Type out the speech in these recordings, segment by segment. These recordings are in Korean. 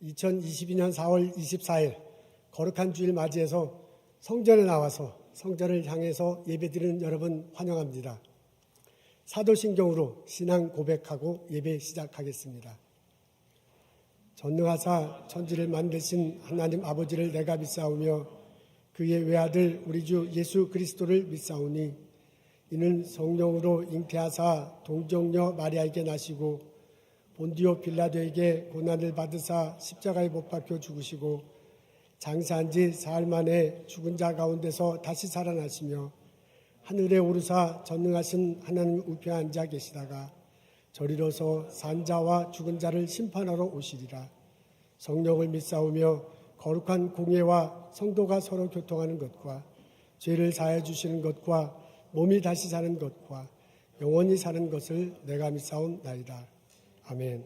2022년 4월 24일 거룩한 주일 맞이해서 성전에 나와서 성전을 향해서 예배드리는 여러분 환영합니다. 사도신경으로 신앙 고백하고 예배 시작하겠습니다. 전능하사 천지를 만드신 하나님 아버지를 내가 믿사오며 그의 외아들 우리 주 예수 그리스도를 믿사오니 이는 성령으로 잉태하사 동정녀 마리아에게 나시고 본디오 빌라도에게 고난을 받으사 십자가에 못 박혀 죽으시고 장사한 지 사흘 만에 죽은 자 가운데서 다시 살아나시며 하늘에 오르사 전능하신 하나님 우편에 앉아 계시다가 저리로서 산 자와 죽은 자를 심판하러 오시리라. 성령을 믿사오며 거룩한 공예와 성도가 서로 교통하는 것과 죄를 사해 주시는 것과 몸이 다시 사는 것과 영원히 사는 것을 내가 믿사옵나이다. 아멘.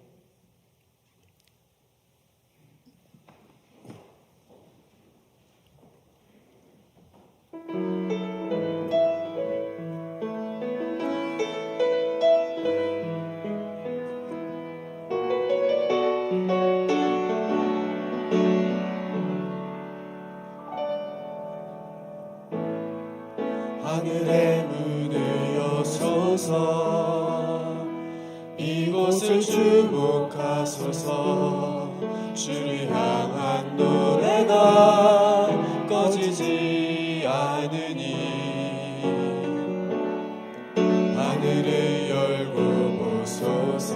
하늘의 문을 여소서 이곳을 주목하소서 주를 향한 노래가 꺼지지 않으니 하늘을 열고 보소서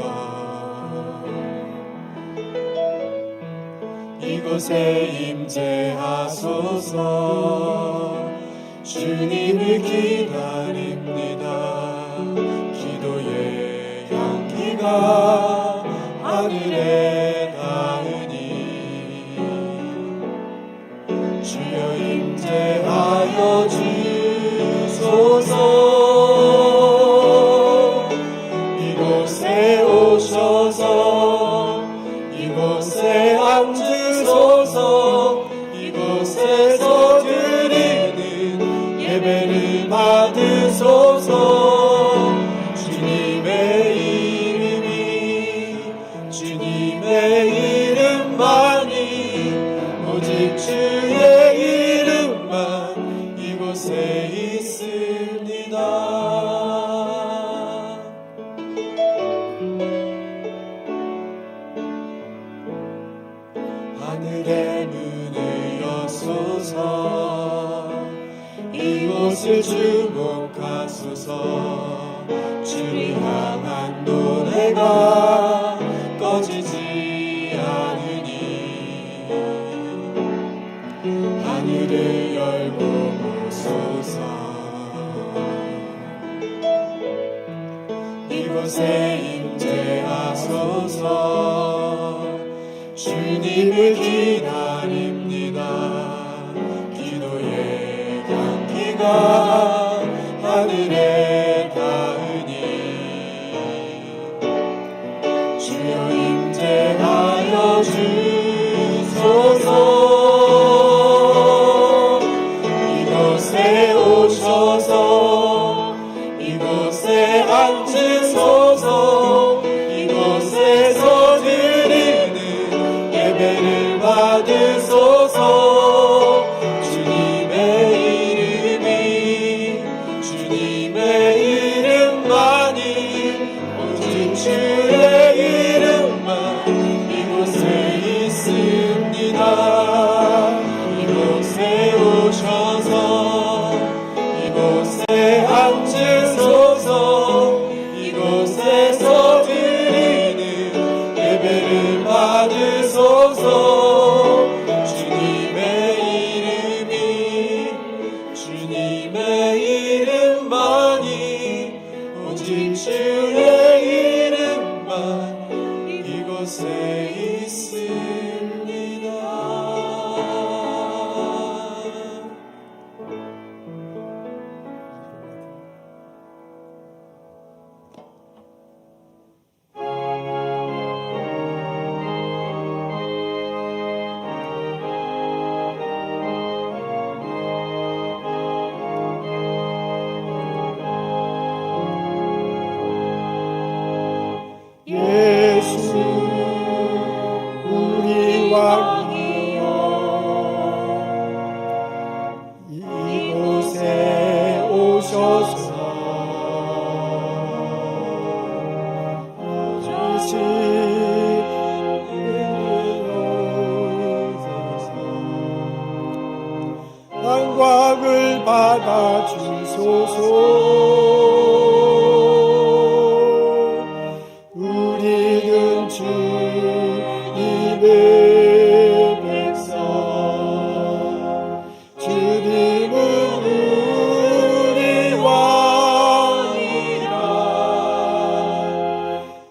이곳에 임재하소서 주님을 기다립니다. 기도의 향기가 하늘에 닿으니 주여 임재하여 주소서 이곳에 오셔서 이곳에 앉으소서 이곳에서 드리는 예배를 받으소서 주님의 주님의 이름만이 오직 주의 이름만 이곳에 있습니다. 하늘의 문을 여소서 이곳을 주목하소서 주를 향한 노래가 꺼지지 않으니 하늘을 열고 보소서 이곳에 임재하소서 주님을 기다립니다. 기도의 향기가 하늘에 닿으니 주여 임재하여 주소서 이곳에 오셔서 이곳에 앉으소서 이곳에서 드리는 예배를 받으소서 주님의 이름만이 오직 주의 이름만 이곳에 영광을 받아 주소서. 우리는 주님의 백성, 주님은 우리 왕이라.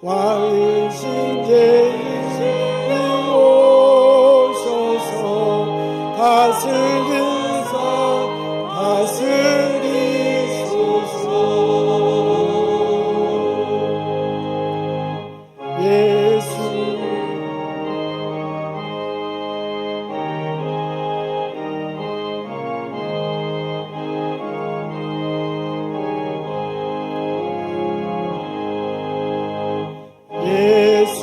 왕이신 예수님 오소서. 다스리소서. 예수 예수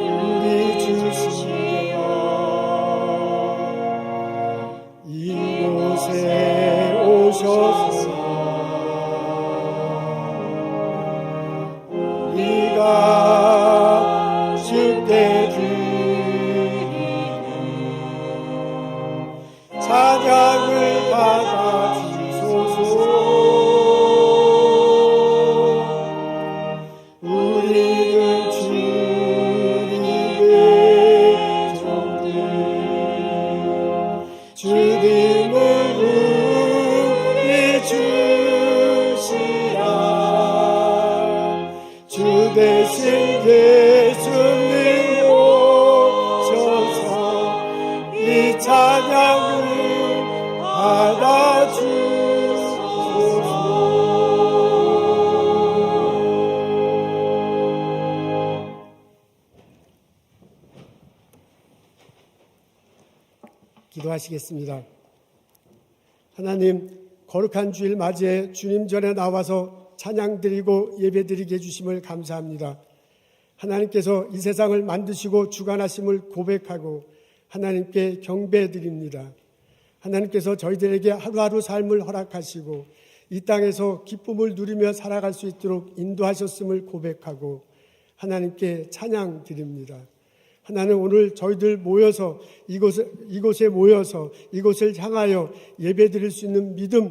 우리 주시여 이곳에 오셔서 우리가 주께 드리는 찬양을 받아 주소서. 우리는 주님의 종들, 주님은 우리 주시라. 주 대신 예수님 오셔서 이 찬양을 받아 주소서. 기도하시겠습니다. 하나님, 거룩한 주일 맞이해 주님 전에 나와서 찬양드리고 예배드리게 해주심을 감사합니다. 하나님께서 이 세상을 만드시고 주관하심을 고백하고 하나님께 경배드립니다. 하나님께서 저희들에게 하루하루 삶을 허락하시고 이 땅에서 기쁨을 누리며 살아갈 수 있도록 인도하셨음을 고백하고 하나님께 찬양드립니다. 하나님, 오늘 저희들 모여서 이곳에 모여서 이곳을 향하여 예배드릴 수 있는 믿음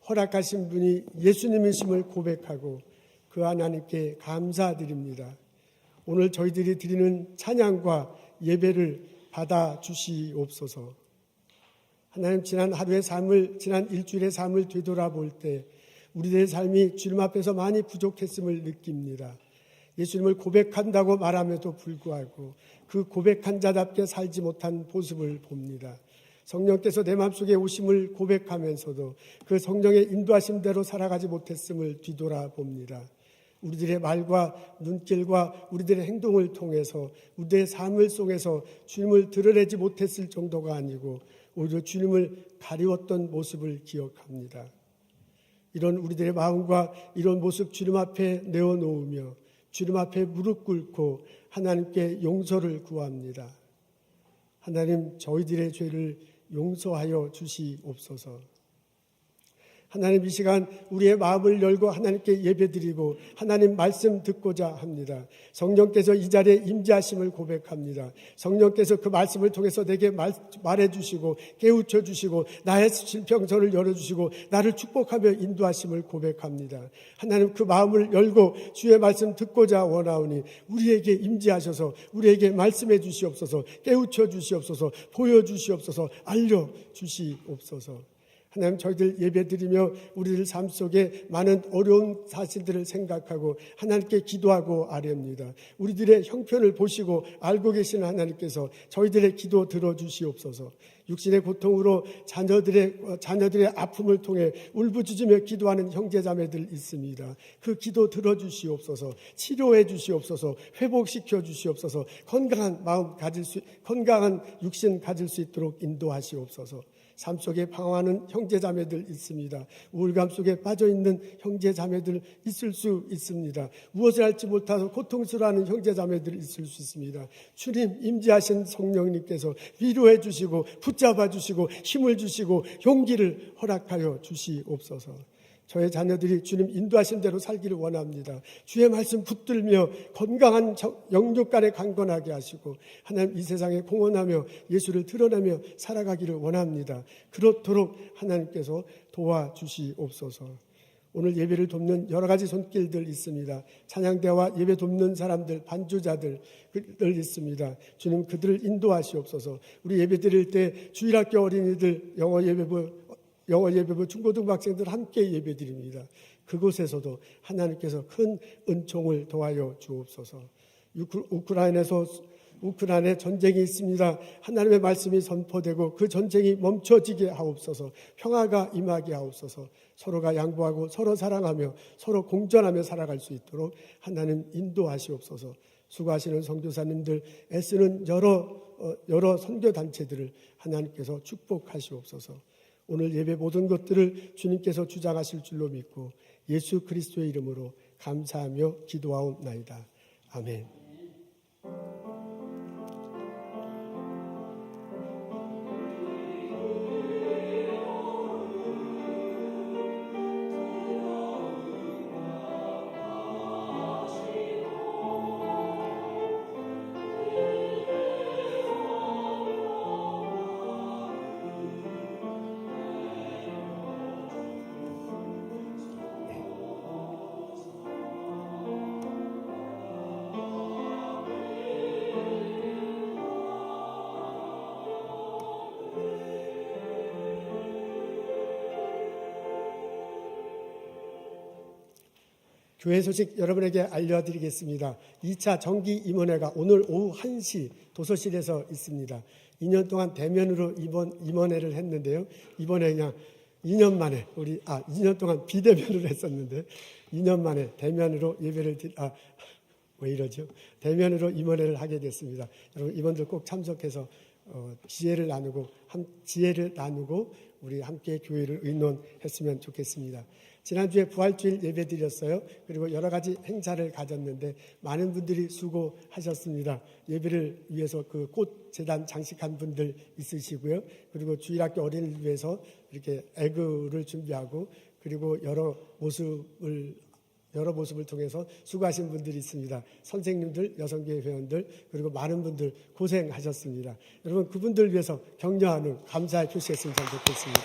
허락하신 분이 예수님이심을 고백하고 그 하나님께 감사드립니다. 오늘 저희들이 드리는 찬양과 예배를 받아 주시옵소서. 하나님, 지난 하루의 삶을, 지난 일주일의 삶을 되돌아볼 때 우리들의 삶이 주님 앞에서 많이 부족했음을 느낍니다. 예수님을 고백한다고 말함에도 불구하고 그 고백한 자답게 살지 못한 모습을 봅니다. 성령께서 내 마음속에 오심을 고백하면서도 그 성령의 인도하심대로 살아가지 못했음을 뒤돌아봅니다. 우리들의 말과 눈길과 우리들의 행동을 통해서 우리의 삶을 속에서 주님을 드러내지 못했을 정도가 아니고 오히려 주님을 가리웠던 모습을 기억합니다. 이런 우리들의 마음과 이런 모습 주님 앞에 내어놓으며 주님 앞에 무릎 꿇고 하나님께 용서를 구합니다. 하나님, 저희들의 죄를 용서하여 주시옵소서. 하나님, 이 시간 우리의 마음을 열고 하나님께 예배드리고 하나님 말씀 듣고자 합니다. 성령께서 이 자리에 임재하심을 고백합니다. 성령께서 그 말씀을 통해서 내게 말해주시고 깨우쳐 주시고 나의 질병서를 열어주시고 나를 축복하며 인도하심을 고백합니다. 하나님, 그 마음을 열고 주의 말씀 듣고자 원하오니 우리에게 임재하셔서 우리에게 말씀해 주시옵소서. 깨우쳐 주시옵소서. 보여주시옵소서. 알려주시옵소서. 하나님, 저희들 예배드리며 우리들 삶 속에 많은 어려운 사실들을 생각하고 하나님께 기도하고 아뢰옵니다. 우리들의 형편을 보시고 알고 계시는 하나님께서 저희들의 기도 들어주시옵소서. 육신의 고통으로 자녀들의 아픔을 통해 울부짖으며 기도하는 형제자매들 있습니다. 그 기도 들어주시옵소서. 치료해 주시옵소서. 회복시켜 주시옵소서. 건강한 육신 가질 수 있도록 인도하시옵소서. 삶 속에 방황하는 형제자매들 있습니다. 우울감 속에 빠져있는 형제자매들 있을 수 있습니다. 무엇을 할지 못하고 고통스러워하는 형제자매들 있을 수 있습니다. 주님, 임재하신 성령님께서 위로해 주시고 붙잡아 주시고 힘을 주시고 용기를 허락하여 주시옵소서. 저의 자녀들이 주님 인도하신 대로 살기를 원합니다. 주의 말씀 붙들며 건강한 영육간에 강건하게 하시고 하나님 이 세상에 공헌하며 예수를 드러내며 살아가기를 원합니다. 그렇도록 하나님께서 도와주시옵소서. 오늘 예배를 돕는 여러 가지 손길들 있습니다. 찬양대와 예배 돕는 사람들, 반주자들 있습니다. 주님 그들을 인도하시옵소서. 우리 예배 드릴 때 주일학교 어린이들, 영어 예배부 중고등부 학생들 함께 예배 드립니다. 그곳에서도 하나님께서 큰 은총을 더하여 주옵소서. 우크라이나에 전쟁이 있습니다. 하나님의 말씀이 선포되고 그 전쟁이 멈춰지게 하옵소서. 평화가 임하게 하옵소서. 서로가 양보하고 서로 사랑하며 서로 공존하며 살아갈 수 있도록 하나님 인도하시옵소서. 수고하시는 선교사님들, 애쓰는 여러 선교단체들을 하나님께서 축복하시옵소서. 오늘 예배 모든 것들을 주님께서 주장하실 줄로 믿고 예수 그리스도의 이름으로 감사하며 기도하옵나이다. 아멘. 교회 소식 여러분에게 알려드리겠습니다. 2차 정기 임원회가 오늘 오후 1시 도서실에서 있습니다. 2년 동안 대면으로 임원회를 했는데요. 이번에 그냥 2년 만에 2년 동안 비대면으로 했었는데 2년 만에 대면으로 대면으로 임원회를 하게 됐습니다. 여러분 임원들 꼭 참석해서 지혜를 나누고 우리 함께 교회를 의논했으면 좋겠습니다. 지난주에 부활주일 예배 드렸어요. 그리고 여러 가지 행사를 가졌는데 많은 분들이 수고하셨습니다. 예배를 위해서 그 꽃 재단 장식한 분들 있으시고요. 그리고 주일학교 어린이를 위해서 이렇게 애그를 준비하고 그리고 여러 모습을 통해서 수고하신 분들이 있습니다. 선생님들, 여성교회 회원들, 그리고 많은 분들 고생하셨습니다. 여러분 그분들 위해서 격려하는 감사의 표시했으면 참 좋겠습니다.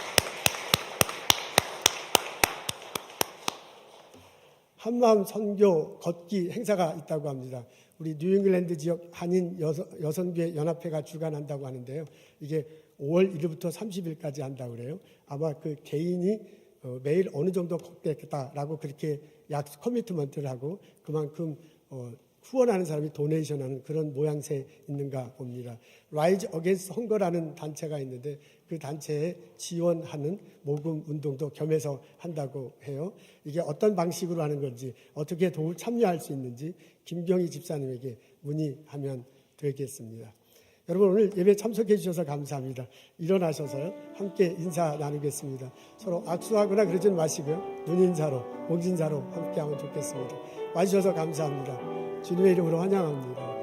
한마음 선교 걷기 행사가 있다고 합니다. 우리 뉴잉글랜드 지역 한인 여성교회 연합회가 주관한다고 하는데요. 이게 5월 1일부터 30일까지 한다고 그래요. 아마 그 개인이 매일 어느 정도 걷겠다라고 그렇게 커미트먼트를 하고 그만큼 후원하는 사람이 도네이션하는 그런 모양새 있는가 봅니다. 라이즈 어게인스트 헝거라는 단체가 있는데 그 단체에 지원하는 모금 운동도 겸해서 한다고 해요. 이게 어떤 방식으로 하는 건지 어떻게 참여할 수 있는지 김경희 집사님에게 문의하면 되겠습니다. 여러분 오늘 예배 참석해 주셔서 감사합니다. 일어나셔서 함께 인사 나누겠습니다. 서로 악수하거나 그러지는 마시고요. 눈인사로, 목인사로 함께 하면 좋겠습니다. 와주셔서 감사합니다. 주님의 이름으로 환영합니다.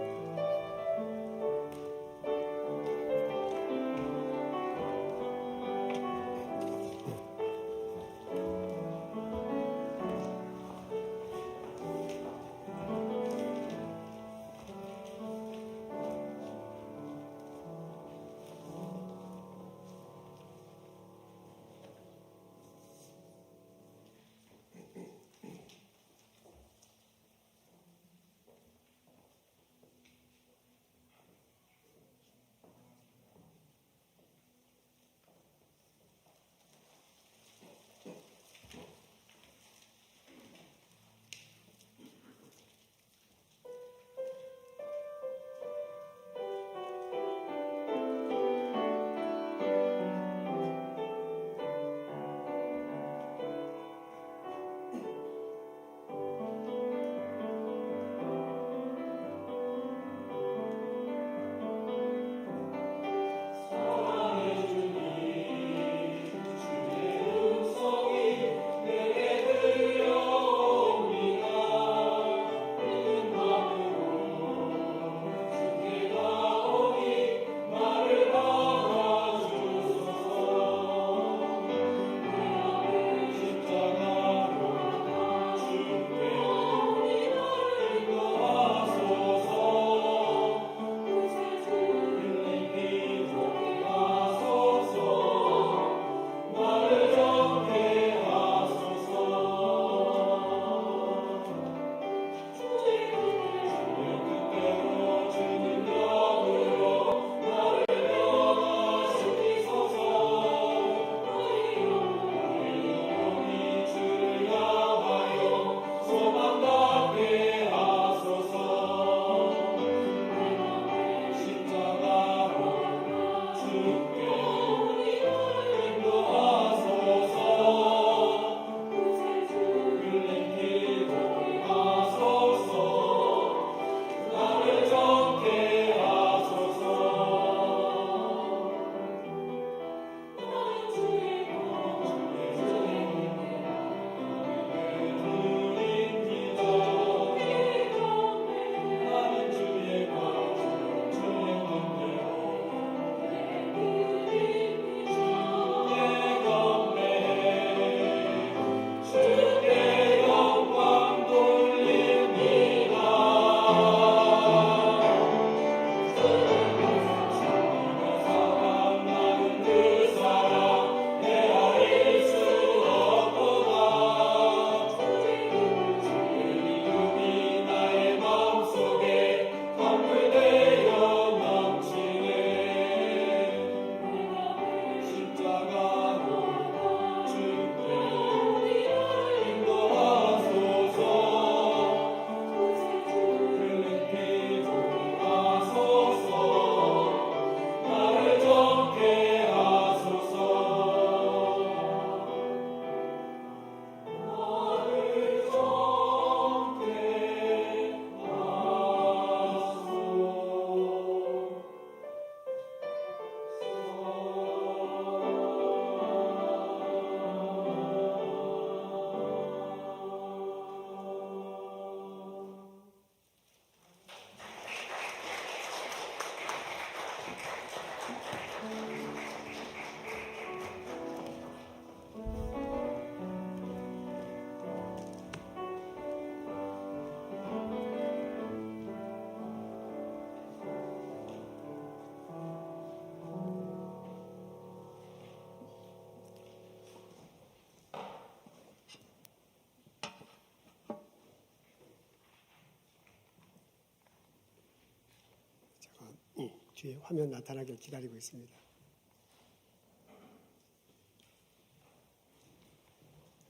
뒤에 화면 나타나길 기다리고 있습니다.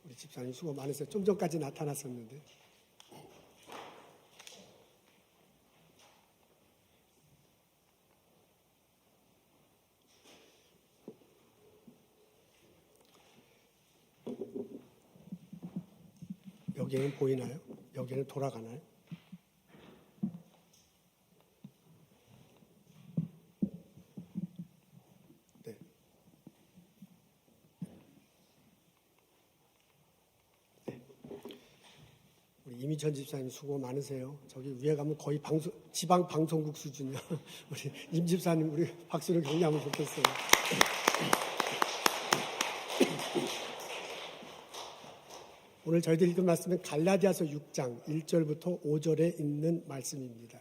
우리 집사님 수고 많으세요. 좀 전까지 나타났었는데. 여기는 보이나요? 여기는 돌아가나요? 네. 우리 이미천 집사님 수고 많으세요. 저기 위에 가면 거의 지방 방송국 수준이야. 우리 임 집사님 우리 박수를 격려하면 좋겠어요. 오늘 저희들이 읽은 말씀은 갈라디아서 6장 1절부터 5절에 있는 말씀입니다.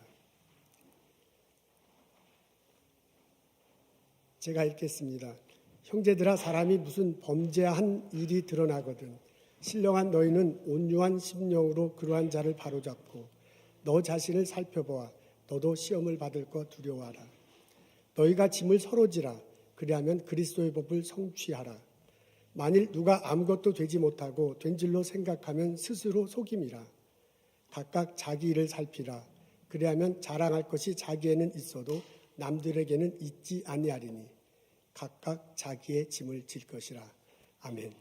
제가 읽겠습니다. 형제들아, 사람이 무슨 범죄한 일이 드러나거든 신령한 너희는 온유한 심령으로 그러한 자를 바로잡고 너 자신을 살펴보아 너도 시험을 받을 것 두려워하라. 너희가 짐을 서로 지라. 그리하면 그리스도의 법을 성취하라. 만일 누가 아무것도 되지 못하고 된 줄로 생각하면 스스로 속임이라. 각각 자기 일을 살피라. 그리하면 자랑할 것이 자기에는 있어도 남들에게는 있지 아니하리니 각각 자기의 짐을 질 것이라. 아멘.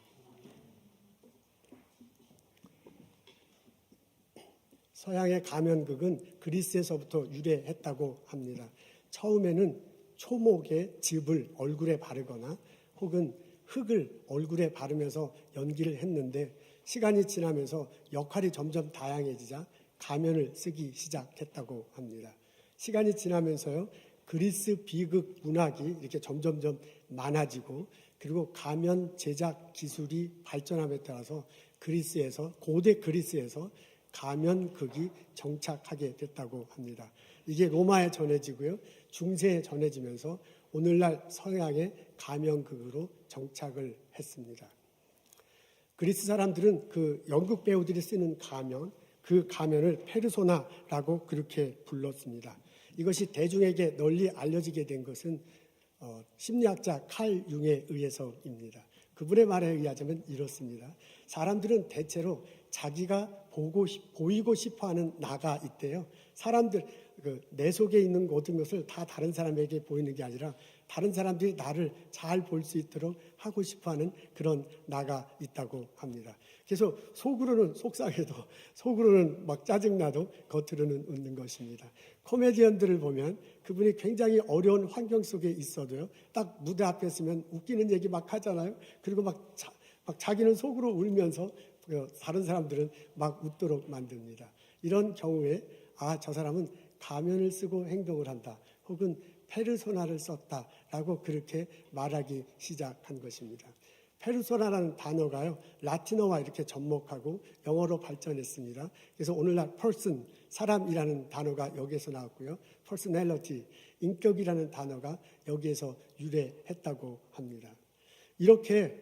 서양의 가면극은 그리스에서부터 유래했다고 합니다. 처음에는 초목의 즙을 얼굴에 바르거나 혹은 흙을 얼굴에 바르면서 연기를 했는데 시간이 지나면서 역할이 점점 다양해지자 가면을 쓰기 시작했다고 합니다. 시간이 지나면서요, 그리스 비극 문학이 이렇게 점점점 많아지고 그리고 가면 제작 기술이 발전함에 따라서 고대 그리스에서 가면극이 정착하게 됐다고 합니다. 이게 로마에 전해지고요, 중세에 전해지면서 오늘날 서양의 가면극으로 정착을 했습니다. 그리스 사람들은 그 연극 배우들이 쓰는 가면, 그 가면을 페르소나라고 그렇게 불렀습니다. 이것이 대중에게 널리 알려지게 된 것은 심리학자 칼 융에 의해서입니다. 그분의 말에 의하자면 이렇습니다. 사람들은 대체로 자기가 보이고 싶어하는 나가 있대요. 사람들 내 속에 있는 모든 것을 다 다른 사람에게 보이는 게 아니라 다른 사람들이 나를 잘 볼 수 있도록 하고 싶어하는 그런 나가 있다고 합니다. 그래서 속으로는 속상해도 속으로는 막 짜증나도 겉으로는 웃는 것입니다. 코미디언들을 보면 그분이 굉장히 어려운 환경 속에 있어도요, 딱 무대 앞에 서면 웃기는 얘기 막 하잖아요. 그리고 막 자기는 속으로 울면서 다른 사람들은 막 웃도록 만듭니다. 이런 경우에 저 사람은 가면을 쓰고 행동을 한다, 혹은 페르소나를 썼다라고 그렇게 말하기 시작한 것입니다. 페르소나라는 단어가요, 라틴어와 이렇게 접목하고 영어로 발전했습니다. 그래서 오늘날 person, 사람이라는 단어가 여기에서 나왔고요, personality, 인격이라는 단어가 여기에서 유래했다고 합니다. 이렇게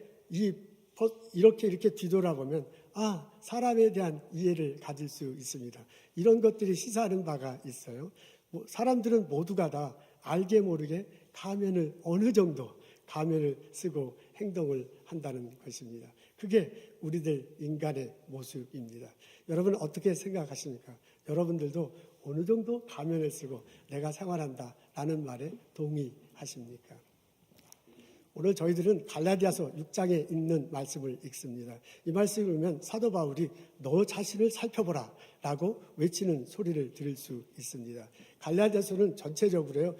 뒤돌아보면 사람에 대한 이해를 가질 수 있습니다. 이런 것들이 시사하는 바가 있어요. 사람들은 모두가 다 알게 모르게 어느 정도 가면을 쓰고 행동을 한다는 것입니다. 그게 우리들 인간의 모습입니다. 여러분 어떻게 생각하십니까? 여러분들도 어느 정도 가면을 쓰고 내가 생활한다라는 말에 동의하십니까? 오늘 저희들은 갈라디아서 6장에 있는 말씀을 읽습니다. 이 말씀을 보면 사도 바울이 너 자신을 살펴보라 라고 외치는 소리를 들을 수 있습니다. 갈라디아서는 전체적으로요,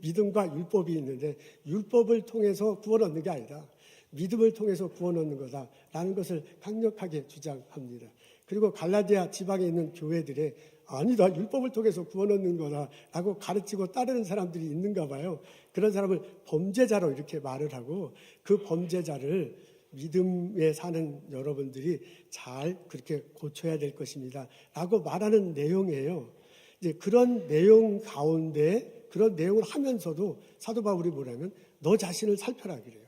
믿음과 율법이 있는데 율법을 통해서 구원 얻는 게 아니다, 믿음을 통해서 구원 얻는 거다라는 것을 강력하게 주장합니다. 그리고 갈라디아 지방에 있는 교회들에 아니다, 율법을 통해서 구원 얻는 거다라고 가르치고 따르는 사람들이 있는가 봐요. 그런 사람을 범죄자로 이렇게 말을 하고 그 범죄자를 믿음에 사는 여러분들이 잘 그렇게 고쳐야 될 것입니다 라고 말하는 내용이에요. 이제 그런 내용 가운데 그런 내용을 하면서도 사도 바울이 뭐냐면 너 자신을 살펴라 그래요.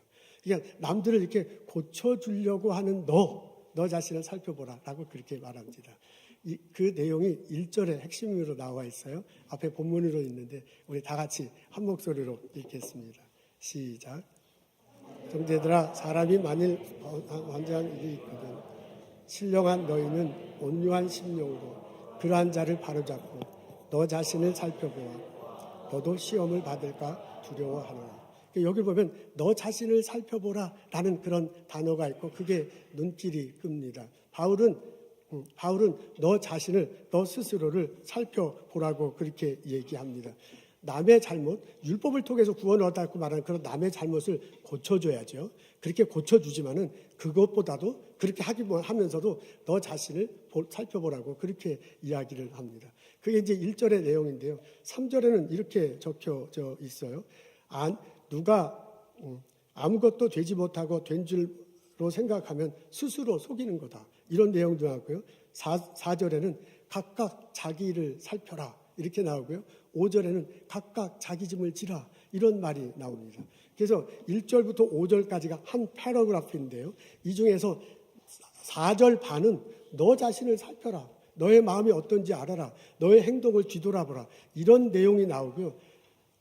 그러니까 남들을 이렇게 고쳐주려고 하는 너 자신을 살펴보라 라고 그렇게 말합니다. 그 내용이 1절의 핵심으로 나와 있어요. 앞에 본문으로 있는데 우리 다 같이 한 목소리로 읽겠습니다. 시작. 형제들아, 사람이 만일 완전한 일이 있거든 신령한 너희는 온유한 심령으로 그러한 자를 바로잡고 너 자신을 살펴보아 너도 시험을 받을까 두려워하노라. 여기 보면 너 자신을 살펴보라 라는 그런 단어가 있고 그게 눈길이 끕니다. 바울은 너 자신을, 너 스스로를 살펴보라고 그렇게 얘기합니다. 남의 잘못, 율법을 통해서 구원을 얻었다고 말하는 그런 남의 잘못을 고쳐줘야죠. 그렇게 고쳐주지만은 그것보다도 그렇게 하면서도 너 자신을 살펴보라고 그렇게 이야기를 합니다. 그게 이제 1절의 내용인데요. 3절에는 이렇게 적혀져 있어요. 누가 아무것도 되지 못하고 된 줄로 생각하면 스스로 속이는 거다. 이런 내용도 나왔고요. 4절에는 각각 자기 일을 살펴라. 이렇게 나오고요. 5절에는 각각 자기 짐을 지라. 이런 말이 나옵니다. 그래서 1절부터 5절까지가 한 패러그래프인데요. 이 중에서 4절 반은 너 자신을 살펴라. 너의 마음이 어떤지 알아라. 너의 행동을 뒤돌아보라. 이런 내용이 나오고요.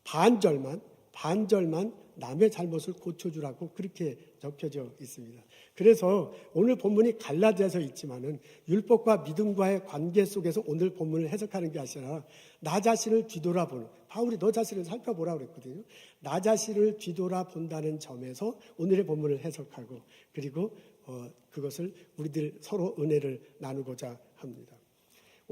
반절만 남의 잘못을 고쳐주라고 그렇게 적혀져 있습니다. 그래서 오늘 본문이 갈라디아서 있지만은 율법과 믿음과의 관계 속에서 오늘 본문을 해석하는 게 아니라 나 자신을 뒤돌아보는, 바울이 너 자신을 살펴보라 그랬거든요. 나 자신을 뒤돌아본다는 점에서 오늘의 본문을 해석하고 그리고 그것을 우리들 서로 은혜를 나누고자 합니다.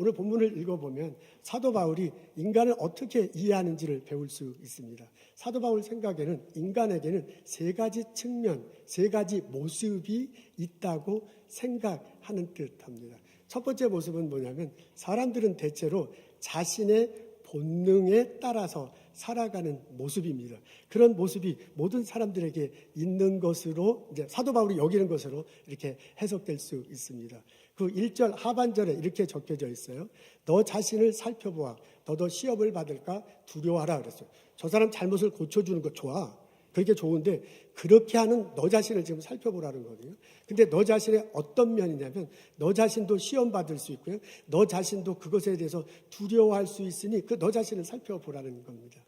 오늘 본문을 읽어보면 사도 바울이 인간을 어떻게 이해하는지를 배울 수 있습니다. 사도 바울 생각에는 인간에게는 세 가지 측면, 세 가지 모습이 있다고 생각하는 듯합니다. 첫 번째 모습은 뭐냐면 사람들은 대체로 자신의 본능에 따라서 살아가는 모습입니다. 그런 모습이 모든 사람들에게 있는 것으로 이제 사도 바울이 여기는 것으로 이렇게 해석될 수 있습니다. 그 1절 하반절에 이렇게 적혀져 있어요. 너 자신을 살펴보아 너도 시험을 받을까 두려워하라 그랬어요. 저 사람 잘못을 고쳐주는 거 좋아. 그렇게 좋은데 그렇게 하는 너 자신을 지금 살펴보라는 거거든요. 근데 너 자신의 어떤 면이냐면 너 자신도 시험 받을 수 있고요. 너 자신도 그것에 대해서 두려워할 수 있으니 그 너 자신을 살펴보라는 겁니다.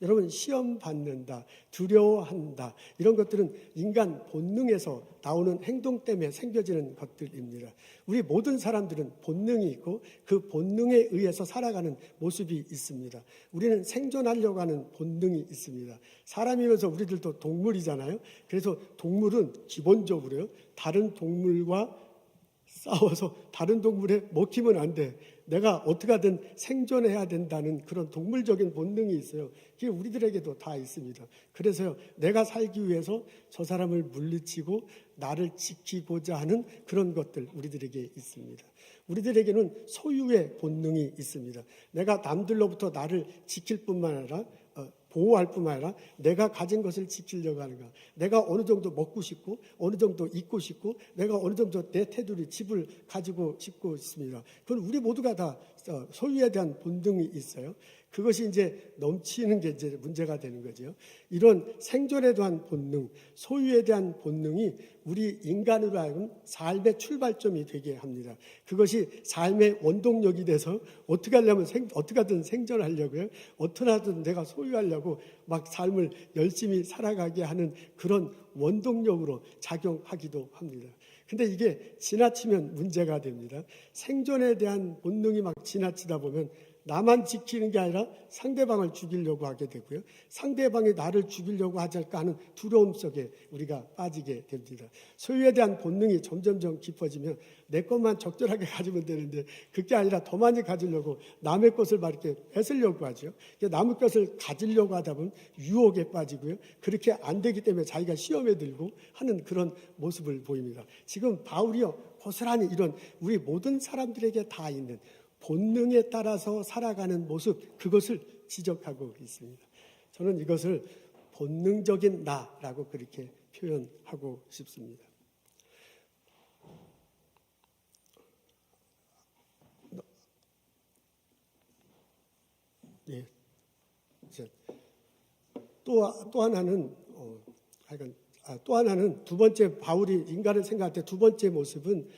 여러분, 시험 받는다, 두려워한다, 이런 것들은 인간 본능에서 나오는 행동 때문에 생겨지는 것들입니다. 우리 모든 사람들은 본능이 있고 그 본능에 의해서 살아가는 모습이 있습니다. 우리는 생존하려고 하는 본능이 있습니다. 사람이면서 우리들도 동물이잖아요. 그래서 동물은 기본적으로요, 다른 동물과 싸워서 다른 동물에 먹히면 안 돼. 내가 어떻게 하든 생존해야 된다는 그런 동물적인 본능이 있어요. 그게 우리들에게도 다 있습니다. 그래서요, 내가 살기 위해서 저 사람을 물리치고 나를 지키고자 하는 그런 것들 우리들에게 있습니다. 우리들에게는 소유의 본능이 있습니다. 내가 남들로부터 나를 지킬 뿐만 아니라 보호할 뿐만 아니라 내가 가진 것을 지키려고 하는가. 내가 어느 정도 먹고 싶고 어느 정도 입고 싶고 내가 어느 정도 내 테두리 집을 가지고 싶고 있습니다. 그건 우리 모두가 다 소유에 대한 본능이 있어요. 그것이 이제 넘치는 게 이제 문제가 되는 거죠. 이런 생존에 대한 본능, 소유에 대한 본능이 우리 인간으로 하여금 삶의 출발점이 되게 합니다. 그것이 삶의 원동력이 돼서 어떻게 하려면 어떻게 하든 생존하려고요. 어떻게 하든 내가 소유하려고 막 삶을 열심히 살아가게 하는 그런 원동력으로 작용하기도 합니다. 근데 이게 지나치면 문제가 됩니다. 생존에 대한 본능이 막 지나치다 보면 나만 지키는 게 아니라 상대방을 죽이려고 하게 되고요. 상대방이 나를 죽이려고 하지 않을까 하는 두려움 속에 우리가 빠지게 됩니다. 소유에 대한 본능이 점점점 깊어지면 내 것만 적절하게 가지면 되는데 그게 아니라 더 많이 가지려고 남의 것을 막 이렇게 뺏으려고 하죠. 남의 것을 가지려고 하다 보면 유혹에 빠지고요. 그렇게 안 되기 때문에 자기가 시험에 들고 하는 그런 모습을 보입니다. 지금 바울이요, 고스란히 이런 우리 모든 사람들에게 다 있는 본능에 따라서 살아가는 모습, 그것을 지적하고 있습니다. 저는 이것을 본능적인 나라고 그렇게 표현하고 싶습니다. 예. 또 하나는 또 하나는 두 번째 바울이 인간을 생각할 때 두 번째 모습은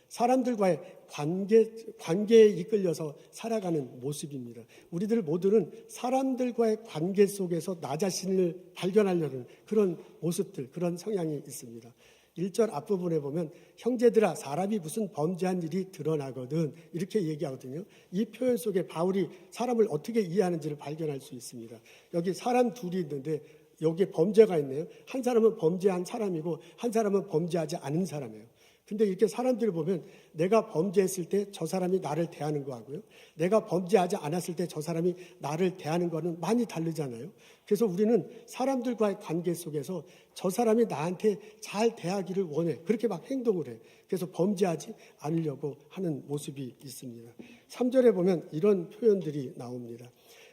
사람들과의 관계에 이끌려서 살아가는 모습입니다. 우리들 모두는 사람들과의 관계 속에서 나 자신을 발견하려는 그런 모습들, 그런 성향이 있습니다. 1절 앞부분에 보면 형제들아 사람이 무슨 범죄한 일이 드러나거든 이렇게 얘기하거든요. 이 표현 속에 바울이 사람을 어떻게 이해하는지를 발견할 수 있습니다. 여기 사람 둘이 있는데 여기에 범죄가 있네요. 한 사람은 범죄한 사람이고 한 사람은 범죄하지 않은 사람이에요. 근데 이렇게 사람들을 보면 내가 범죄했을 때 저 사람이 나를 대하는 거하고요. 내가 범죄하지 않았을 때 저 사람이 나를 대하는 거는 많이 다르잖아요. 그래서 우리는 사람들과의 관계 속에서 저 사람이 나한테 잘 대하기를 원해. 그렇게 막 행동을 해. 그래서 범죄하지 않으려고 하는 모습이 있습니다. 3절에 보면 이런 표현들이 나옵니다.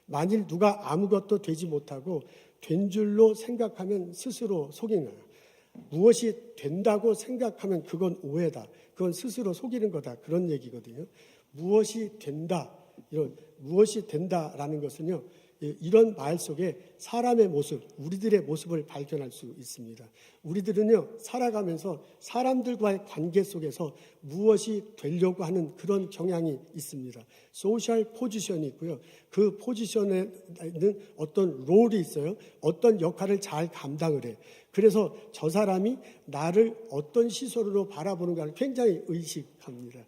만일 누가 아무것도 되지 못하고 된 줄로 생각하면 스스로 속이나 무엇이 된다고 생각하면 그건 오해다. 그건 스스로 속이는 거다. 그런 얘기거든요. 무엇이 된다. 무엇이 된다라는 것은요. 이런 말 속에 사람의 모습, 우리들의 모습을 발견할 수 있습니다. 우리들은요, 살아가면서 사람들과의 관계 속에서 무엇이 되려고 하는 그런 경향이 있습니다. 소셜 포지션이 있고요. 그 포지션에는 어떤 롤이 있어요. 어떤 역할을 잘 감당을 해. 그래서 저 사람이 나를 어떤 시선으로 바라보는가를 굉장히 의식합니다.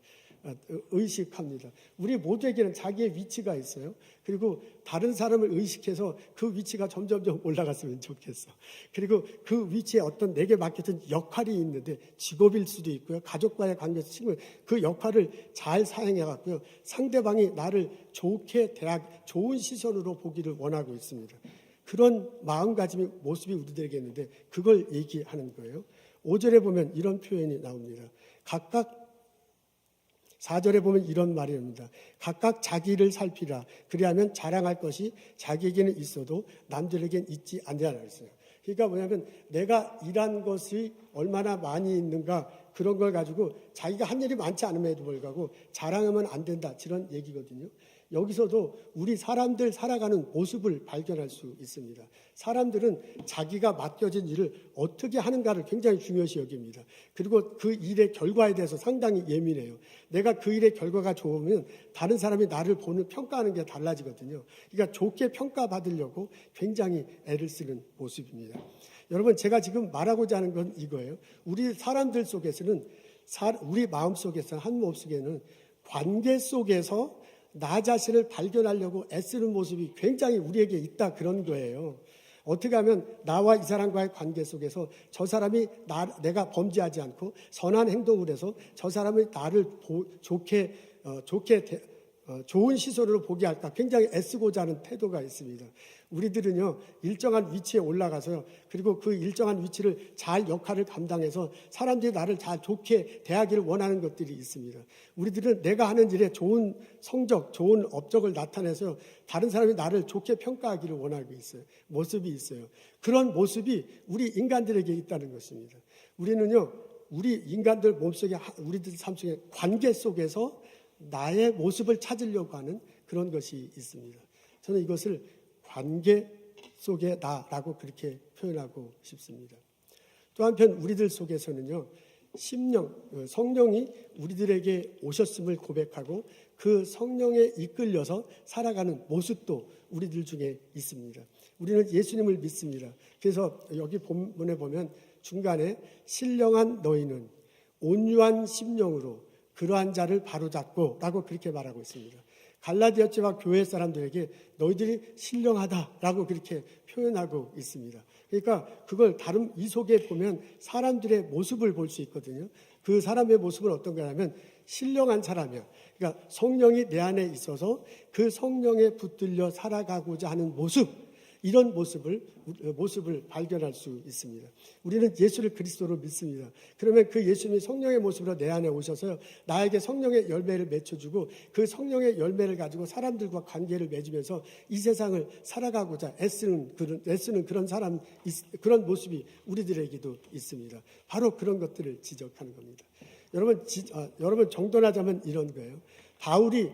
우리 모두에게는 자기의 위치가 있어요. 그리고 다른 사람을 의식해서 그 위치가 점점점 올라갔으면 좋겠어. 그리고 그 위치에 어떤 내게 맡겨진 역할이 있는데 직업일 수도 있고요. 가족과의 관계에서 친구 그 역할을 잘 사용해갖고요. 상대방이 나를 좋은 시선으로 보기를 원하고 있습니다. 그런 마음가짐의 모습이 우리들에게 있는데 그걸 얘기하는 거예요. 5절에 보면 이런 표현이 나옵니다. 4절에 보면 이런 말입니다. 각각 자기를 살피라. 그리하면 자랑할 것이 자기에게는 있어도 남들에게는 있지 않느라 했어요. 그러니까 뭐냐면 내가 일한 것이 얼마나 많이 있는가 그런 걸 가지고 자기가 한 일이 많지 않음에도 불구하고 자랑하면 안 된다. 이런 얘기거든요. 여기서도 우리 사람들 살아가는 모습을 발견할 수 있습니다. 사람들은 자기가 맡겨진 일을 어떻게 하는가를 굉장히 중요시 여깁니다. 그리고 그 일의 결과에 대해서 상당히 예민해요. 내가 그 일의 결과가 좋으면 다른 사람이 나를 보는 평가하는 게 달라지거든요. 그러니까 좋게 평가받으려고 굉장히 애를 쓰는 모습입니다. 여러분 제가 지금 말하고자 하는 건 이거예요. 우리 사람들 속에서는 우리 마음속에서 한 몸속에는 관계 속에서 나 자신을 발견하려고 애쓰는 모습이 굉장히 우리에게 있다 그런 거예요. 어떻게 하면 나와 이 사람과의 관계 속에서 저 사람이 내가 범죄하지 않고 선한 행동을 해서 저 사람이 나를 좋은 시선으로 보게 할까 굉장히 애쓰고자 하는 태도가 있습니다. 우리들은요 일정한 위치에 올라가서요 그리고 그 일정한 위치를 잘 역할을 감당해서 사람들이 나를 잘 좋게 대하기를 원하는 것들이 있습니다. 우리들은 내가 하는 일에 좋은 성적, 좋은 업적을 나타내서 다른 사람이 나를 좋게 평가하기를 원하고 있어요. 모습이 있어요. 그런 모습이 우리 인간들에게 있다는 것입니다. 우리는요 우리 인간들 몸속에 우리들 삶 속에 관계 속에서 나의 모습을 찾으려고 하는 그런 것이 있습니다. 저는 이것을 관계 속의 나라고 그렇게 표현하고 싶습니다. 또 한편 우리들 속에서는요, 성령이 우리들에게 오셨음을 고백하고 그 성령에 이끌려서 살아가는 모습도 우리들 중에 있습니다. 우리는 예수님을 믿습니다. 그래서 여기 본문에 보면 중간에 신령한 너희는 온유한 심령으로 그러한 자를 바로잡고 라고 그렇게 말하고 있습니다. 갈라디아 지방 교회 사람들에게 너희들이 신령하다라고 그렇게 표현하고 있습니다. 그러니까 그걸 이 속에 보면 사람들의 모습을 볼 수 있거든요. 그 사람의 모습은 어떤 거냐면 신령한 사람이야. 그러니까 성령이 내 안에 있어서 그 성령에 붙들려 살아가고자 하는 모습, 이런 모습을 발견할 수 있습니다. 우리는 예수를 그리스도로 믿습니다. 그러면 그 예수님이 성령의 모습으로 내 안에 오셔서 나에게 성령의 열매를 맺혀주고 그 성령의 열매를 가지고 사람들과 관계를 맺으면서 이 세상을 살아가고자 애쓰는 그런 모습이 우리들에게도 있습니다. 바로 그런 것들을 지적하는 겁니다. 여러분 정돈하자면 이런 거예요. 바울이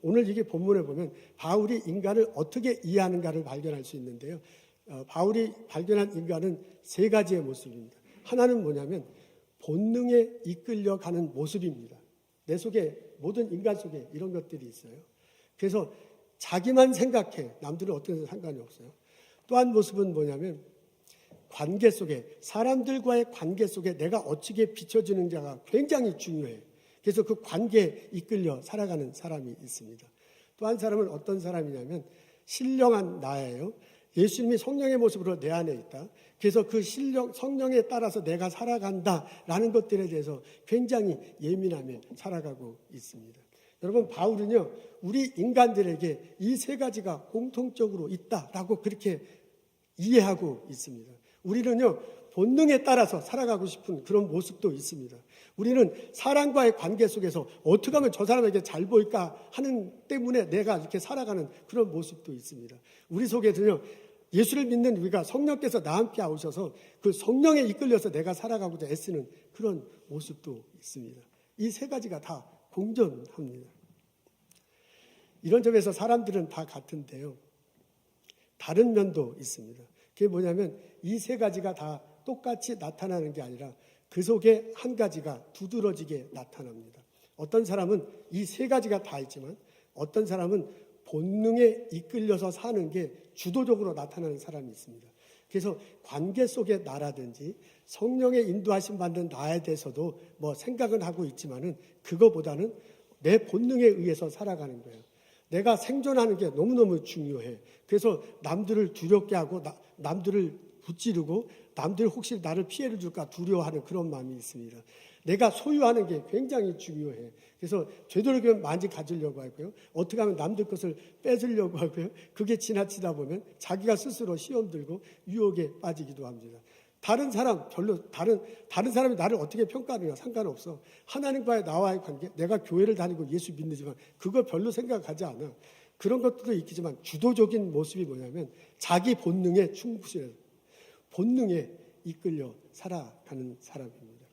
오늘 이게 본문에 보면 바울이 인간을 어떻게 이해하는가를 발견할 수 있는데요. 바울이 발견한 인간은 세 가지의 모습입니다. 하나는 뭐냐면 본능에 이끌려가는 모습입니다. 내 속에, 모든 인간 속에 이런 것들이 있어요. 그래서 자기만 생각해. 남들은 어떻게 해도 상관이 없어요. 또 한 모습은 뭐냐면 관계 속에, 사람들과의 관계 속에 내가 어떻게 비춰지는지가 굉장히 중요해요. 그래서 그 관계에 이끌려 살아가는 사람이 있습니다. 또 한 사람은 어떤 사람이냐면 신령한 나예요. 예수님이 성령의 모습으로 내 안에 있다. 그래서 그 성령에 따라서 내가 살아간다라는 것들에 대해서 굉장히 예민하며 살아가고 있습니다. 여러분, 바울은요, 우리 인간들에게 이 세 가지가 공통적으로 있다라고 그렇게 이해하고 있습니다. 우리는요, 본능에 따라서 살아가고 싶은 그런 모습도 있습니다. 우리는 사람과의 관계 속에서 어떻게 하면 저 사람에게 잘 보일까 하는 때문에 내가 이렇게 살아가는 그런 모습도 있습니다. 우리 속에서요, 예수를 믿는 우리가 성령께서 나와 함께 오셔서 그 성령에 이끌려서 내가 살아가고자 애쓰는 그런 모습도 있습니다. 이 세 가지가 다 공존합니다. 이런 점에서 사람들은 다 같은데요, 다른 면도 있습니다. 그게 뭐냐면 이 세 가지가 다 똑같이 나타나는 게 아니라 그 속에 한 가지가 두드러지게 나타납니다. 어떤 사람은 이 세 가지가 다 있지만 어떤 사람은 본능에 이끌려서 사는 게 주도적으로 나타나는 사람이 있습니다. 그래서 관계 속의 나라든지 성령의 인도하심 받는 나에 대해서도 뭐 생각은 하고 있지만은 그거보다는 내 본능에 의해서 살아가는 거예요. 내가 생존하는 게 너무너무 중요해. 그래서 남들을 두렵게 하고 남들을 붙지르고 남들 혹시 나를 피해를 줄까 두려워하는 그런 마음이 있습니다. 내가 소유하는 게 굉장히 중요해. 그래서 되도록이면 많이 가지려고 하고요. 어떻게 하면 남들 것을 뺏으려고 하고요. 그게 지나치다 보면 자기가 스스로 시험 들고 유혹에 빠지기도 합니다. 다른 사람이 나를 어떻게 평가하느냐 상관없어. 하나님과의 나와의 관계, 내가 교회를 다니고 예수 믿는지만 그거 별로 생각하지 않아. 그런 것들도 있겠지만 주도적인 모습이 뭐냐면 자기 본능에 충실해서 본능에 이끌려 살아가는 사람입니다.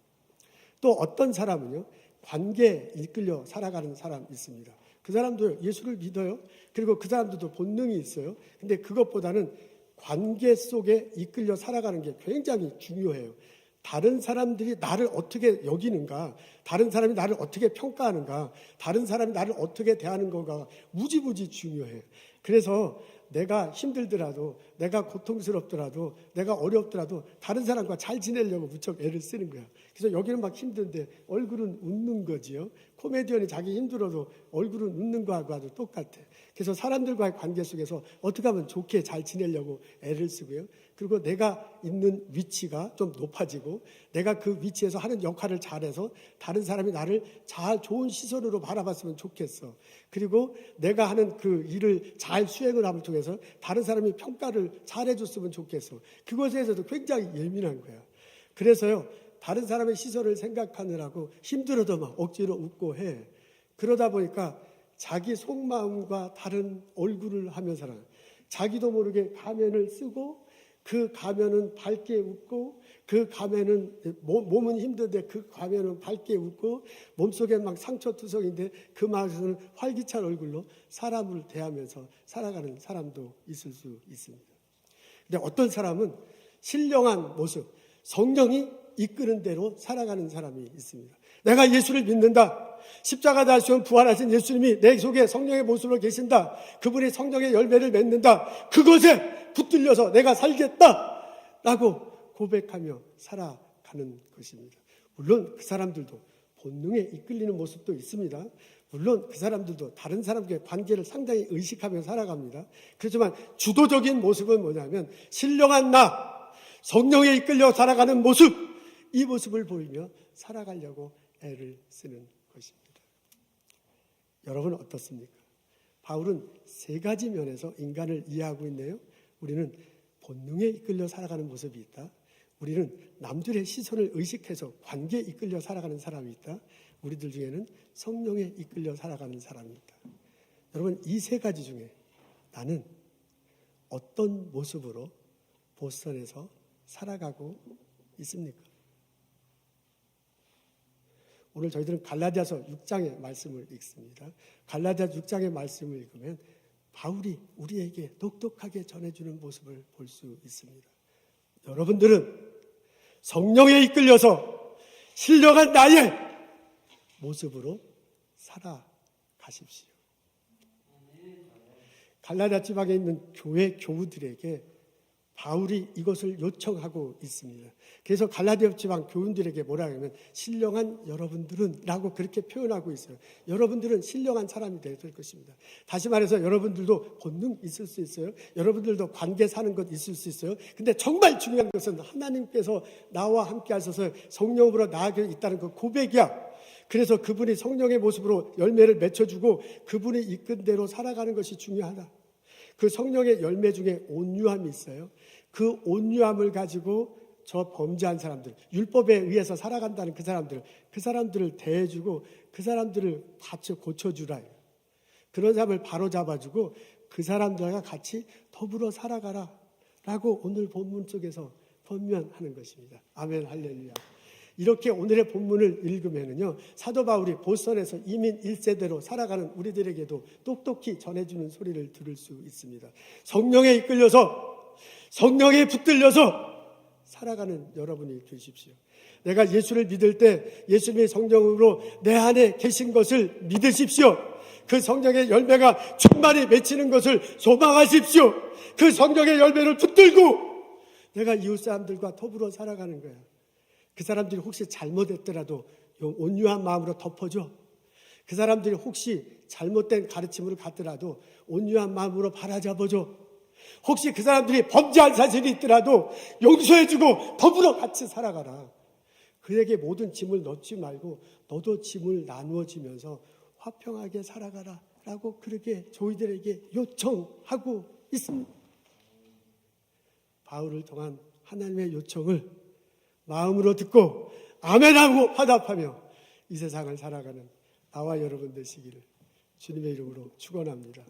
또 어떤 사람은요, 관계에 이끌려 살아가는 사람이 있습니다. 그 사람도 예수를 믿어요. 그리고 그 사람들도 본능이 있어요. 근데 그것보다는 관계 속에 이끌려 살아가는 게 굉장히 중요해요. 다른 사람들이 나를 어떻게 여기는가, 다른 사람이 나를 어떻게 평가하는가, 다른 사람이 나를 어떻게 대하는 거가 무지무지 중요해요. 그래서 내가 힘들더라도, 내가 고통스럽더라도, 내가 어렵더라도 다른 사람과 잘 지내려고 무척 애를 쓰는 거야. 그래서 여기는 막 힘든데 얼굴은 웃는 거지요. 코미디언이 자기 힘들어도 얼굴은 웃는 거하고 아주 똑같아. 그래서 사람들과의 관계 속에서 어떻게 하면 좋게 잘 지내려고 애를 쓰고요. 그리고 내가 있는 위치가 좀 높아지고 내가 그 위치에서 하는 역할을 잘해서 다른 사람이 나를 잘 좋은 시선으로 바라봤으면 좋겠어. 그리고 내가 하는 그 일을 잘 수행을 함을 통해서 다른 사람이 평가를 잘해줬으면 좋겠어. 그것에 대해서도 굉장히 예민한 거야. 그래서요, 다른 사람의 시선을 생각하느라고 힘들어도 막 억지로 웃고 해. 그러다 보니까 자기 속마음과 다른 얼굴을 하며 살아. 자기도 모르게 가면을 쓰고 그 가면은 밝게 웃고 그 가면은 몸은 힘든데 그 가면은 밝게 웃고 몸속엔 막 상처투성인데 그 마음에서는 활기찬 얼굴로 사람을 대하면서 살아가는 사람도 있을 수 있습니다. 근데 어떤 사람은 신령한 모습, 성령이 이끄는 대로 살아가는 사람이 있습니다. 내가 예수를 믿는다. 십자가 다시온 부활하신 예수님이 내 속에 성령의 모습으로 계신다. 그분이 성령의 열매를 맺는다. 그것에 붙들려서 내가 살겠다 라고 고백하며 살아가는 것입니다. 물론 그 사람들도 본능에 이끌리는 모습도 있습니다. 물론 그 사람들도 다른 사람과의 관계를 상당히 의식하며 살아갑니다. 그렇지만 주도적인 모습은 뭐냐면 신령한 나, 성령에 이끌려 살아가는 모습, 이 모습을 보이며 살아가려고 애를 쓰는 것입니다. 여러분 어떻습니까? 바울은 세 가지 면에서 인간을 이해하고 있네요. 우리는 본능에 이끌려 살아가는 모습이 있다. 우리는 남들의 시선을 의식해서 관계에 이끌려 살아가는 사람이 있다. 우리들 중에는 성령에 이끌려 살아가는 사람이 있다. 여러분, 이 세 가지 중에 나는 어떤 모습으로 보스턴에서 살아가고 있습니까? 오늘 저희들은 갈라디아서 6장의 말씀을 읽습니다. 갈라디아서 6장의 말씀을 읽으면 바울이 우리에게 똑똑하게 전해주는 모습을 볼 수 있습니다. 여러분들은 성령에 이끌려서 신령한 나의 모습으로 살아가십시오. 갈라디아 지방에 있는 교회 교우들에게 바울이 이것을 요청하고 있습니다. 그래서 갈라디아 지방 교우들에게 뭐라 하냐면 신령한 여러분들은 라고 그렇게 표현하고 있어요. 여러분들은 신령한 사람이 될 것입니다. 다시 말해서 여러분들도 본능 있을 수 있어요. 여러분들도 관계 사는 것 있을 수 있어요. 근데 정말 중요한 것은 하나님께서 나와 함께 하셔서 성령으로 나아가 있다는 그 고백이야. 그래서 그분이 성령의 모습으로 열매를 맺혀주고 그분이 이끈 대로 살아가는 것이 중요하다. 그 성령의 열매 중에 온유함이 있어요. 그 온유함을 가지고 저 범죄한 사람들, 율법에 의해서 살아간다는 그 사람들을 대해주고 그 사람들을 같이 고쳐주라. 그런 사람을 바로 잡아주고 그 사람들과 같이 더불어 살아가라 라고 오늘 본문 속에서 권면하는 것입니다. 아멘, 할렐루야. 이렇게 오늘의 본문을 읽으면요, 사도 바울이 보스턴에서 이민 1세대로 살아가는 우리들에게도 똑똑히 전해주는 소리를 들을 수 있습니다. 성령에 이끌려서, 성령에 붙들려서 살아가는 여러분이 되십시오. 내가 예수를 믿을 때 예수님의 성령으로 내 안에 계신 것을 믿으십시오. 그 성령의 열매가 충만히 맺히는 것을 소망하십시오. 그 성령의 열매를 붙들고 내가 이웃 사람들과 더불어 살아가는 거야. 그 사람들이 혹시 잘못했더라도 온유한 마음으로 덮어줘. 그 사람들이 혹시 잘못된 가르침을 갖더라도 온유한 마음으로 바라잡아줘. 혹시 그 사람들이 범죄한 사실이 있더라도 용서해주고 더불어 같이 살아가라. 그에게 모든 짐을 넣지 말고 너도 짐을 나누어지면서 화평하게 살아가라 라고 그렇게 저희들에게 요청하고 있습니다. 바울을 통한 하나님의 요청을 마음으로 듣고 아멘하고 화답하며 이 세상을 살아가는 나와 여러분 되시기를 주님의 이름으로 축원합니다.